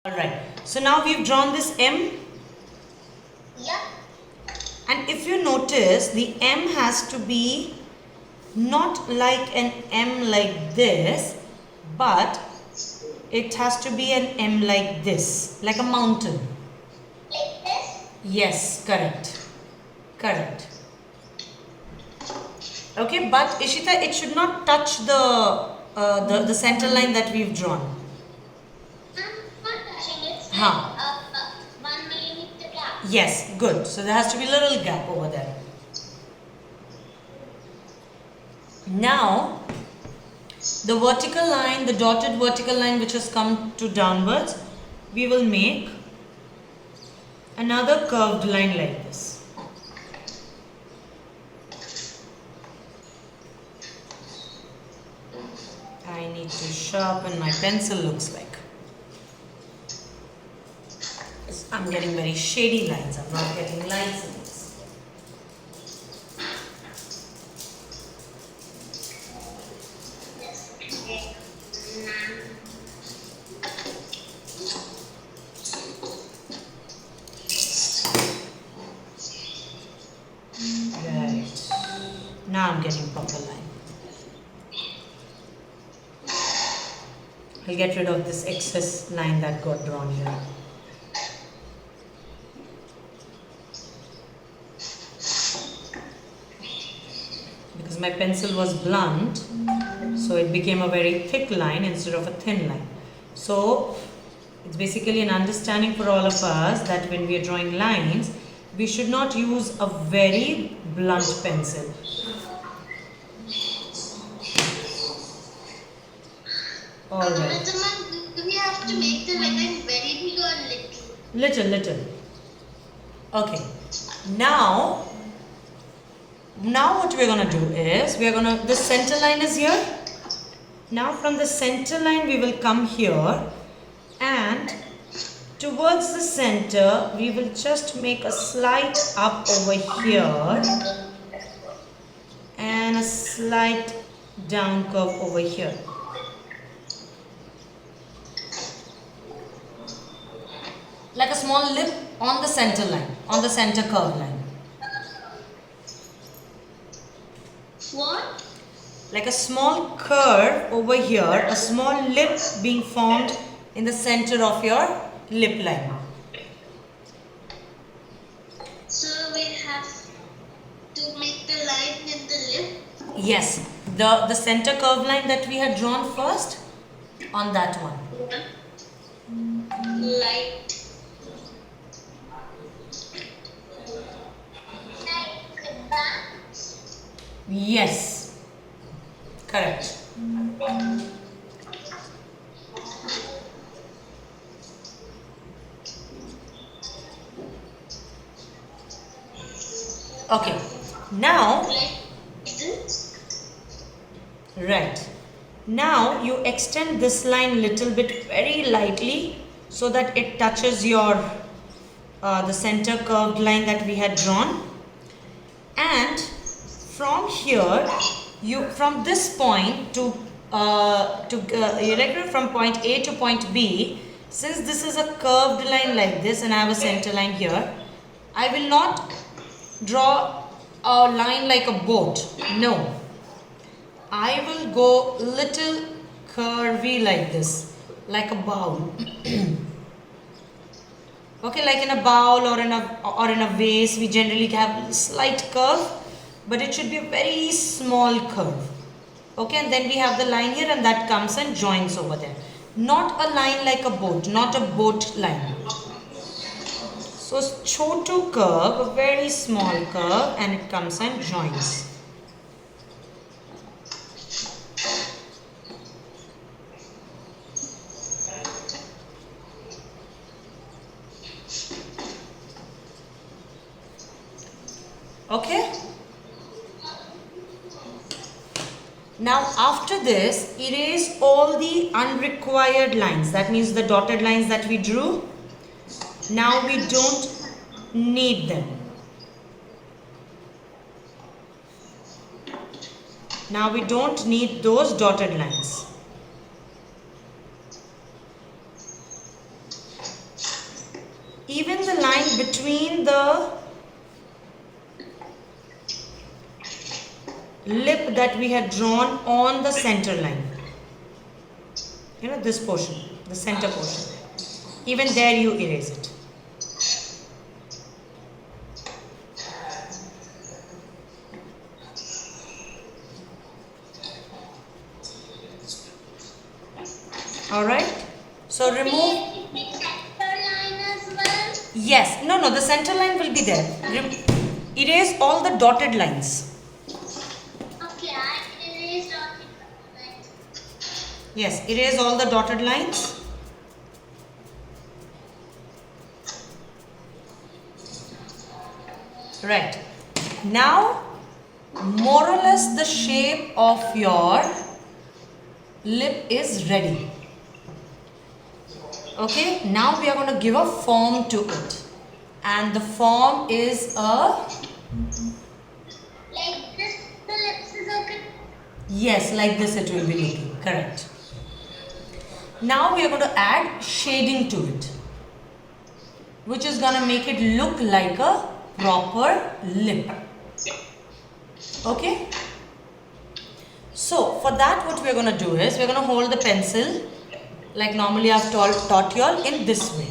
Alright, so now we've drawn this M. Yeah. And if you notice, the M has to be not like an M like this, but it has to be an M like this, like a mountain. Like this? Yes, correct. Correct. Okay, but Ishita, it should not touch the center line that we've drawn. I'm not touching it. It's Huh. like 1 millimeter gap. Yes, good. So there has to be a little gap over there. Now, the vertical line, the dotted vertical line which has come to downwards, we will make another curved line like this. I need to sharpen my pencil, looks like. I'm getting very shady lines, I'm not getting lines in this. Right. Now I'm getting proper line. I'll get rid of this excess line that got drawn here. Because my pencil was blunt, so it became a very thick line instead of a thin line. So it's basically an understanding for all of us that when we are drawing lines, we should not use a very blunt pencil. Alright. Do we have to make the line very big or little? Little. Okay. Now what we're going to do is, the center line is here. Now from the center line we will come here, and towards the center we will just make a slight up over here and a slight down curve over here. Like a small lip on the center line, on the center curve line. What? Like a small curve over here, a small lip being formed in the center of your lip line. So we have to make the line in the lip? Yes, the center curve line that we had drawn first, on that one. Light. Yes, correct. Okay, now, Like this? right, now you extend this line little bit very lightly so that it touches your the center curved line that we had drawn, and from here from this point to from point A to point B, since this is a curved line like this and I have a center line here, I will not draw a line like a boat. No, I will go little curvy like this, like a bowl. Okay, like in a bowl or in a vase, we generally have a slight curve, but it should be a very small curve. Okay, and then we have the line here and that comes and joins over there. Not a line like a boat, not a boat line. So chotu curve, a very small curve, and it comes and joins. Okay. Now after this, erase all the unrequired lines. That means the dotted lines that we drew. Now we don't need them. Now we don't need those dotted lines. even the line between the lip that we had drawn on the center line, you know, this portion, the center portion, even there you erase it. Alright, so remove. Yes, no, the center line will be there. Erase all the dotted lines. Okay, I erased dotted lines. Yes, erase all the dotted lines. Right. Now, more or less the shape of your lip is ready. Okay, now we are going to give a form to it. And the form is a... Like this, the lips is okay. Yes, like this it will be looking. Correct. Now we are going to add shading to it, which is going to make it look like a proper lip. Okay. So for that what we are going to do is we are going to hold the pencil like normally I have taught you all in this way.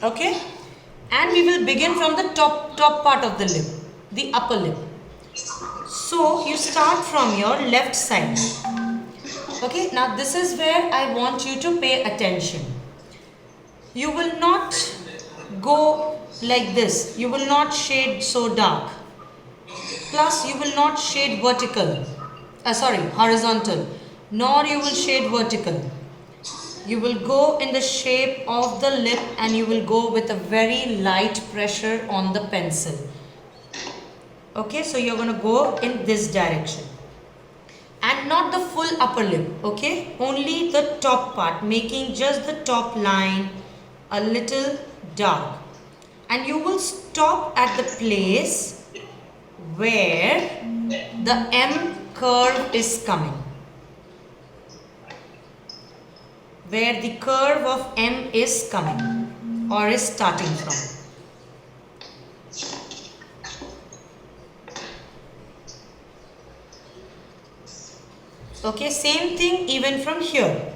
Okay, and we will begin from the top part of the lip, the upper lip. So you start from your left side. Okay, now this is where I want you to pay attention. You will not go like this. You will not shade so dark. Plus you will not shade horizontal. Nor you will shade vertical. You will go in the shape of the lip and you will go with a very light pressure on the pencil. Okay, so you're going to go in this direction. And not the full upper lip, okay? Only the top part, making just the top line a little dark. And you will stop at the place where the M curve is coming. Where the curve of M is coming or is starting from. Okay, same thing even from here.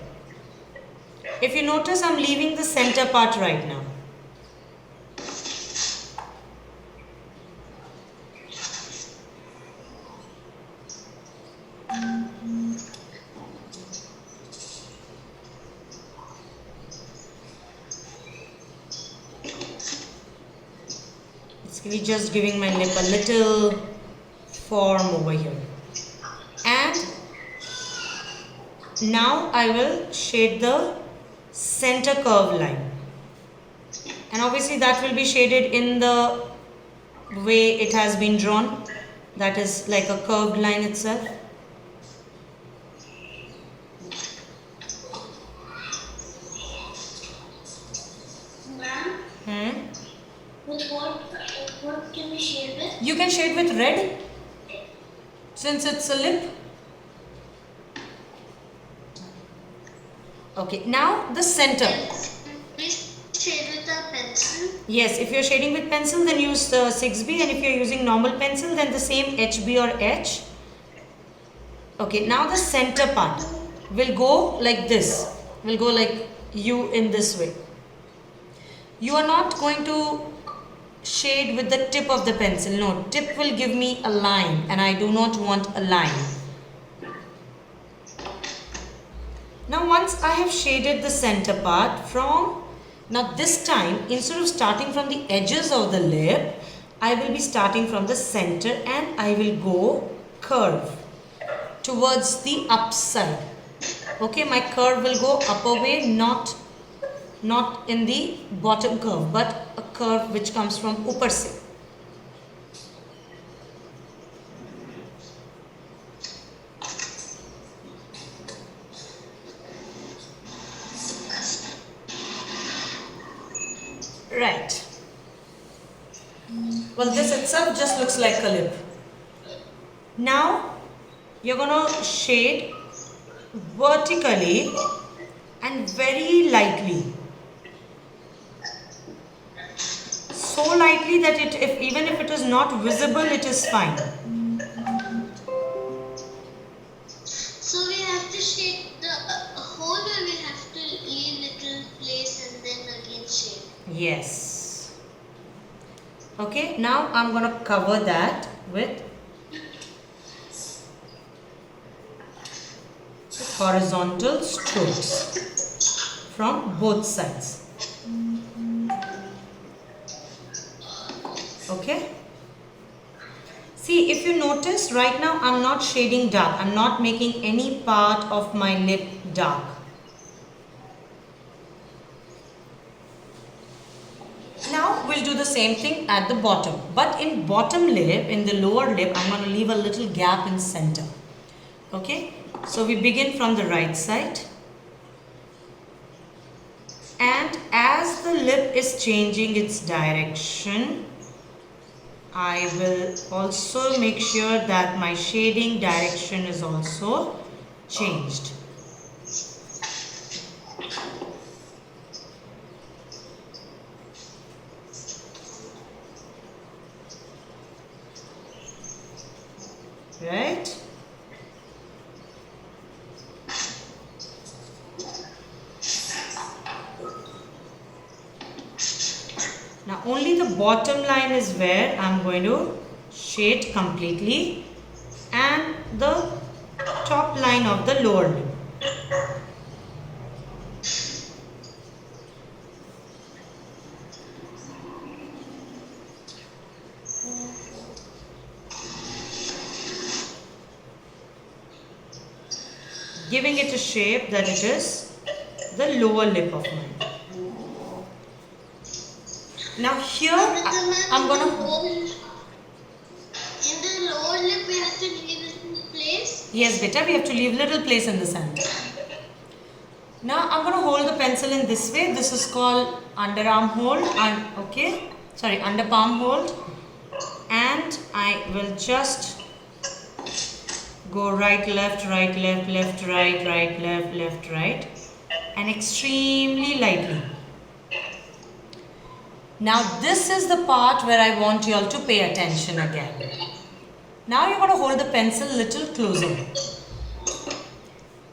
If you notice, I'm leaving the center part right now. It's just giving my lip a little form over here. And now I will shade the center curve line. And obviously that will be shaded in the way it has been drawn. That is like a curved line itself. Ma'am? With what can we shade with? You can shade with red since it's a lip. Okay, now the center. We shade with a pencil. Yes, if you're shading with pencil then use 6B, and if you're using normal pencil then the same HB or H. Okay, now the center part will go like this. Will go like you in this way. You are not going to shade with the tip of the pencil. No, tip will give me a line and I do not want a line. Now once I have shaded the center part now this time instead of starting from the edges of the lip, I will be starting from the center and I will go curve towards the upside. Okay, my curve will go upper way, not in the bottom curve, but a curve which comes from upper se. Right. Well, this itself just looks like a lip. Now you're going to shade vertically and very lightly. So lightly that even if it is not visible, it is fine. So we have to shade the whole, or we have to leave little place and then again shade? Yes. Okay, now I'm going to cover that with horizontal strokes from both sides. Okay. See, if you notice, right now I'm not shading dark. I'm not making any part of my lip dark. Now we'll do the same thing at the bottom. But in bottom lip, in the lower lip, I'm going to leave a little gap in center. Okay. So we begin from the right side. And as the lip is changing its direction, I will also make sure that my shading direction is also changed. Right? Now only the bottom line is where I'm going to shade completely, and the top line of the lower lip. Giving it a shape that it is the lower lip of mine. Now here I'm going to... In the lower lip we have to leave little place? Yes, beta, we have to leave little place in the center. Now I'm going to hold the pencil in this way. This is called underarm hold. Okay, sorry, under palm hold. And I will just go right, left, right, left, left, right, right, left, left, right. And extremely lightly. Now this is the part where I want you all to pay attention again. Now you're going to hold the pencil a little closer.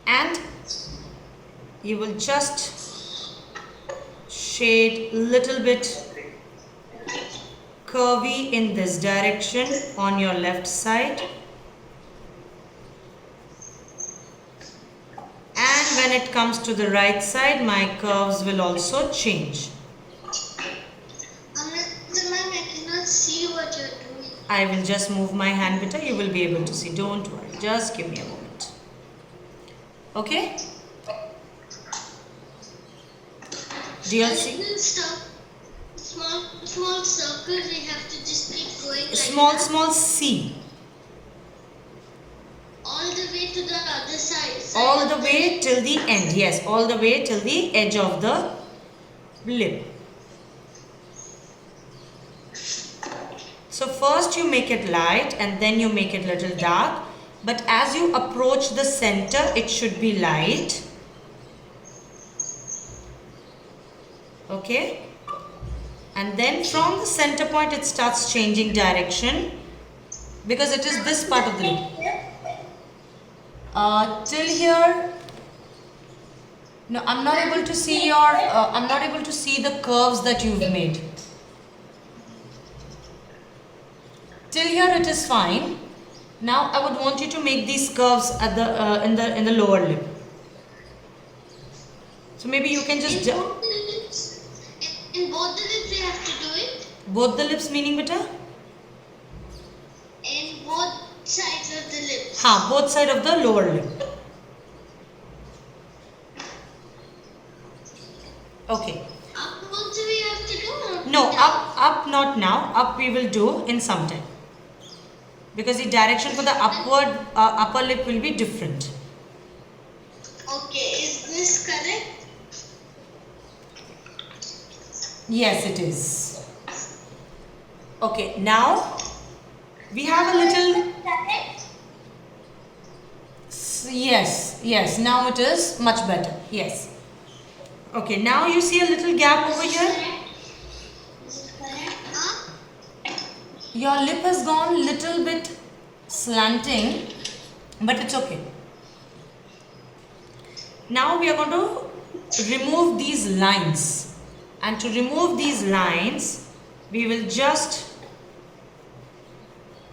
And you will just shade little bit curvy in this direction on your left side. And when it comes to the right side, my curves will also change. I will just move my hand better. You will be able to see. Don't worry. Just give me a moment. Okay? Do you all see? Small circles we have to just keep going. Small C. All the way to the other side. All the way till the end. Yes, all the way till the edge of the lip. So first you make it light and then you make it little dark. But as you approach the center, it should be light. Okay? And then from the center point, it starts changing direction. Because it is this part of the lip. Till here, no, I'm not able to see your, I'm not able to see the curves that you've made. Till here it is fine. Now I would want you to make these curves at the in the lower lip. So maybe you can just... In both the lips we have to do it? Both the lips meaning beta? In both sides of the lips. Ha, both sides of the lower lip. Okay. Up also we have to do? No, up not now. Up we will do in some time. Because the direction for the upward upper lip will be different. Okay, is this correct? Yes, it is. Okay, now we have a little... Yes, now it is much better. Yes. Okay, now you see a little gap over here. Is it correct? Huh? Your lip has gone little bit slanting, but it's okay. Now we are going to remove these lines, and to remove these lines we will just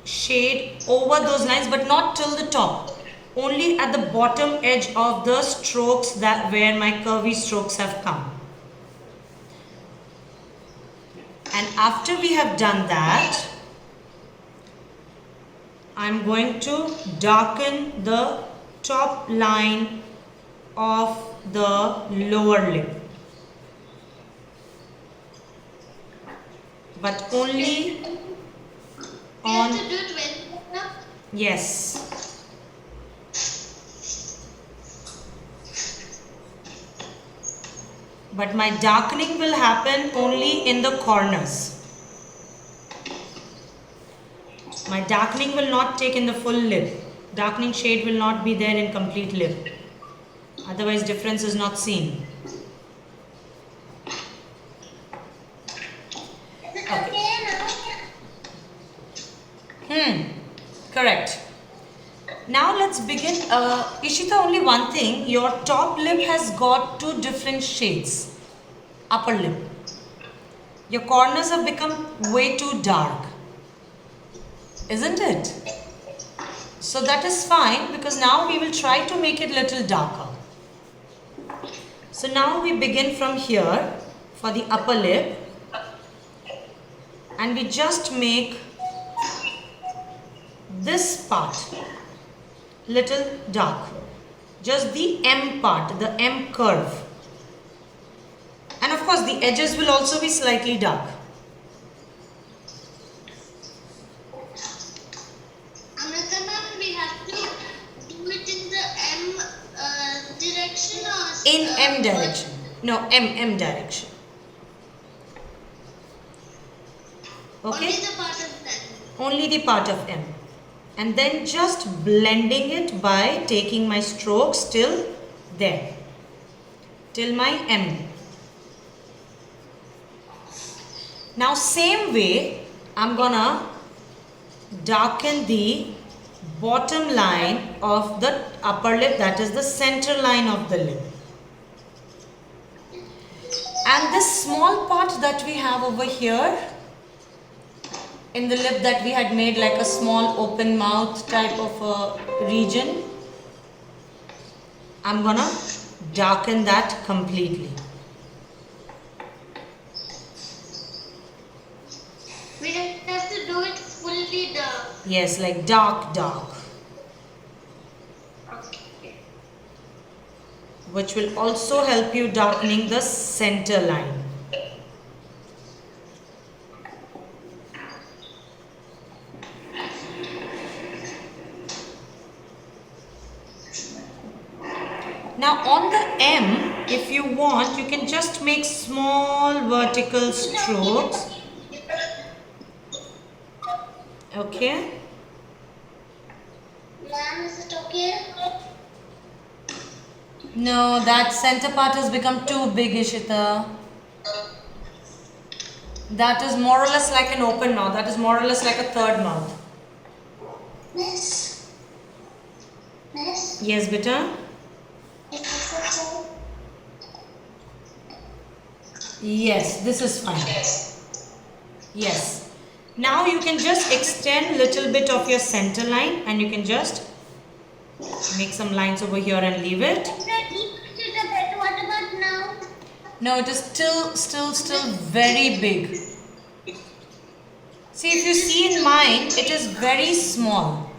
shade over those lines, but not till the top, only at the bottom edge of the strokes that where my curvy strokes have come. And after we have done that, I'm going to darken the top line of the lower lip, but only We on, have to do it when up. yes, but my darkening will happen only in the corners. My darkening will not take in the full lip. Darkening shade will not be there in complete lip. Otherwise difference is not seen. Correct. Now let's begin. Ishita, only one thing. Your top lip has got two different shades. Upper lip. Your corners have become way too dark. Isn't it? So that is fine, because now we will try to make it little darker. So now we begin from here for the upper lip, and we just make this part little dark, just the M part, the M curve, and of course the edges will also be slightly dark. Amrita ma'am, we have to do it in the M direction or In M direction. No, M direction. Okay? Only the part of that. Only the part of M. And then just blending it by taking my strokes till there, till my M. Now same way, I'm gonna darken the bottom line of the upper lip, that is the center line of the lip. And this small part that we have over here in the lip that we had made like a small open mouth type of a region, I'm gonna darken that completely. We have to do it fully dark. Yes, like dark. Okay. Which will also help you darkening the center line. Now on the M, if you want, you can just make small vertical strokes. Okay. Ma'am, is it okay? No, that center part has become too big, Ishita. That is more or less like an open mouth. That is more or less like a third mouth. Miss? Yes, beta? Is this okay? Yes, this is fine. Yes. Now you can just extend little bit of your center line, and you can just make some lines over here and leave it. What about now? No, it is still very big. See, if you see in mine, it is very small.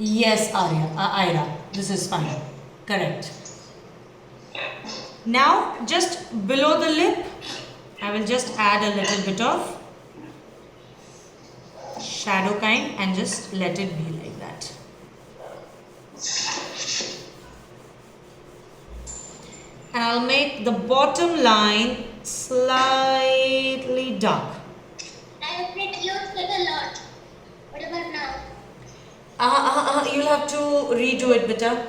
Yes, Ira, this is fine. Correct. Now, just below the lip, I will just add a little bit of shadow kind and just let it be like that. And I'll make the bottom line slightly dark. I have made yours get a lot. What about now? have to redo it, beta.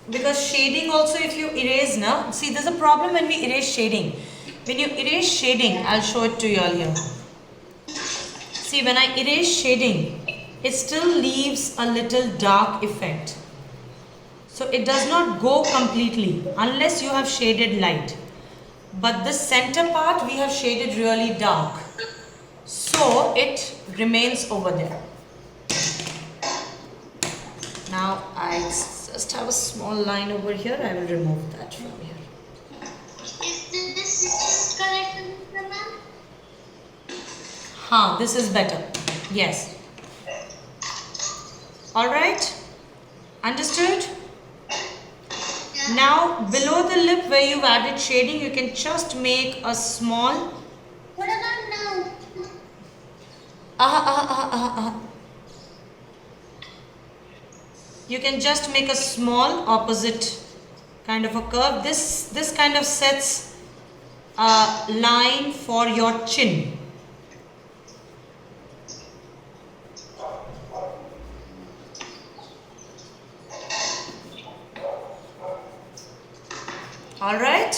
Because shading also, if you erase now, see there's a problem when we erase shading. When you erase shading, I'll show it to you all here. See, when I erase shading, it still leaves a little dark effect. So it does not go completely unless you have shaded light. But the center part we have shaded really dark. So it remains over there. Now I just have a small line over here. I will remove that from here. Is this correct, ma'am? This is better. Yes. Alright. Understood? Yeah. Now below the lip where you've added shading, you can just make a small. What about now? You can just make a small opposite kind of a curve. This kind of sets a line for your chin. All right.